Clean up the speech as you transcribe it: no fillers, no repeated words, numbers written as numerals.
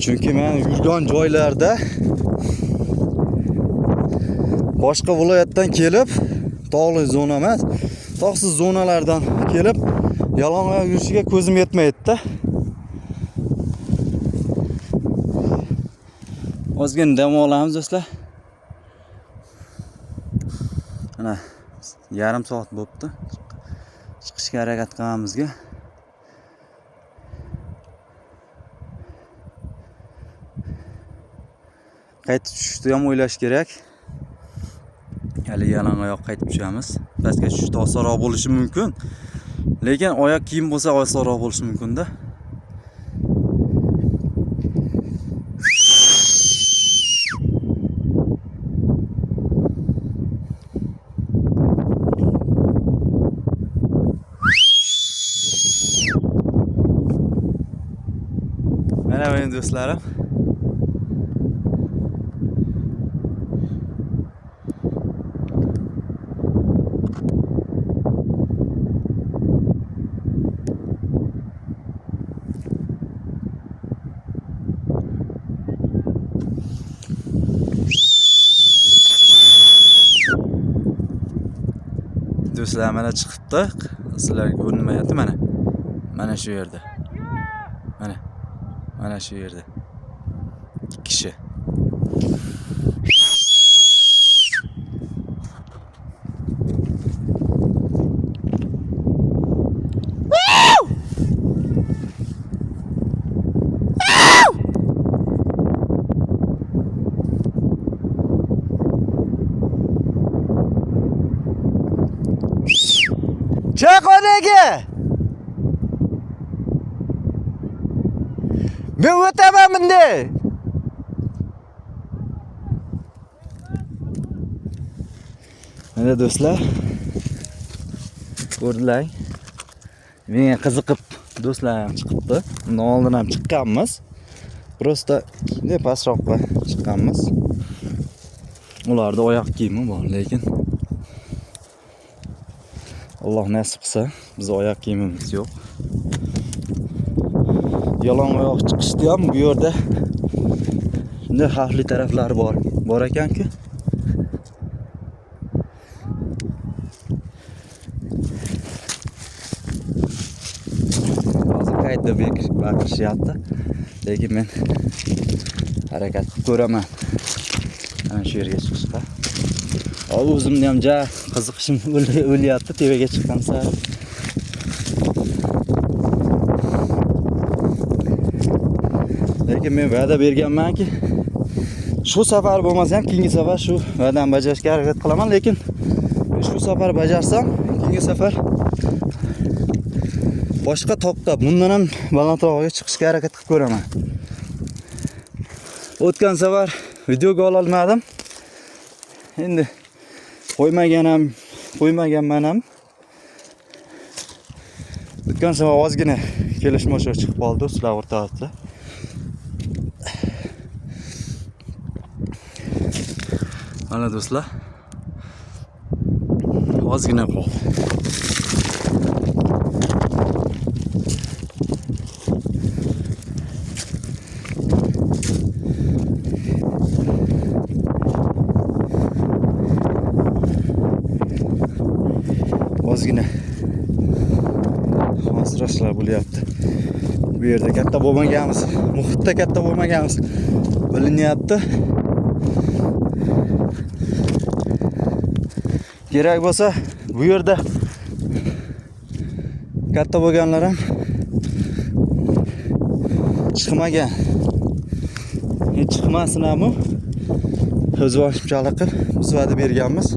Chunki men yurgan joylarda boshqa viloyatdan kelib, tog'li zona emas, tog'siz zonalardan kelib yalang'oyoq yurishiga ko'zim yetmaydi-da. Ozgina dam olamiz do'stlar. Ana yarim soat bo'libdi. Chiqishga harakat qilamizga. Qaytib tushishni ham o'ylash kerak. Hali yalang'oyoq qaytib tushamiz. Pastga tushishda osonroq bo'lishi mumkin. Lekin oyoq kiyim bo'lsa osonroq bo'lishi mumkin-da. Mana benim do'stlarim. Do'stlar mana chiqibdi. Sizlarga ko'rinmayapti mana. Mana shu yerda. Mana shu yerda. Kishi. Çık odagi. Men o'taman bunday. Mana do'stlar. Ko'rdilar. Menga qiziqib do'stlarim chiqibdi. Undan oldin ham chiqqanmiz. Prosta ne pastroqqa chiqqanmiz. Ularda oyoq kiyimi bor, lekin Alloh nasib qilsa, biz oyoq kiyimimiz yo'q. Yalang'oyoq chiqishdi ham bu yerda shunday xavfli taraflari bor ekan-ku. Hozir qaytda baqirishyapti. Lekin men harakat qilib ko'raman. Mana shu yerga chiqishga. O'zimni ham qiziqishim o'lyapti tevaga chiqqan sari. Lekin men va'da berganmanki, shu safar bo'lmasa ham keyingi safar shu va'dani bajarishga harakat qilaman, lekin shu safar bajarsam, keyingi safar boshqa toqqa, bundan ham balandroqga chiqishga harakat qilib ko'raman. O'tgan safar videoga ola olmadim. Endi qo'ymaganman ham. O'tgan safar ozgina kelishmovchilik chiqib qoldi do'stlar o'rtasida. Mana do'stlar. Ozgina qoldi. Ozgina xosirashlar bo'lyapti. Bu yerda katta bo'lmaganmiz, muhitda katta bo'lmaganmiz bilinyapti. Kerak bo'lsa bu yerda katta bo'lganlar ham chiqmagan. Hech chiqmasin ham o'z vaqtinchalik qilib biz va'da berganmiz.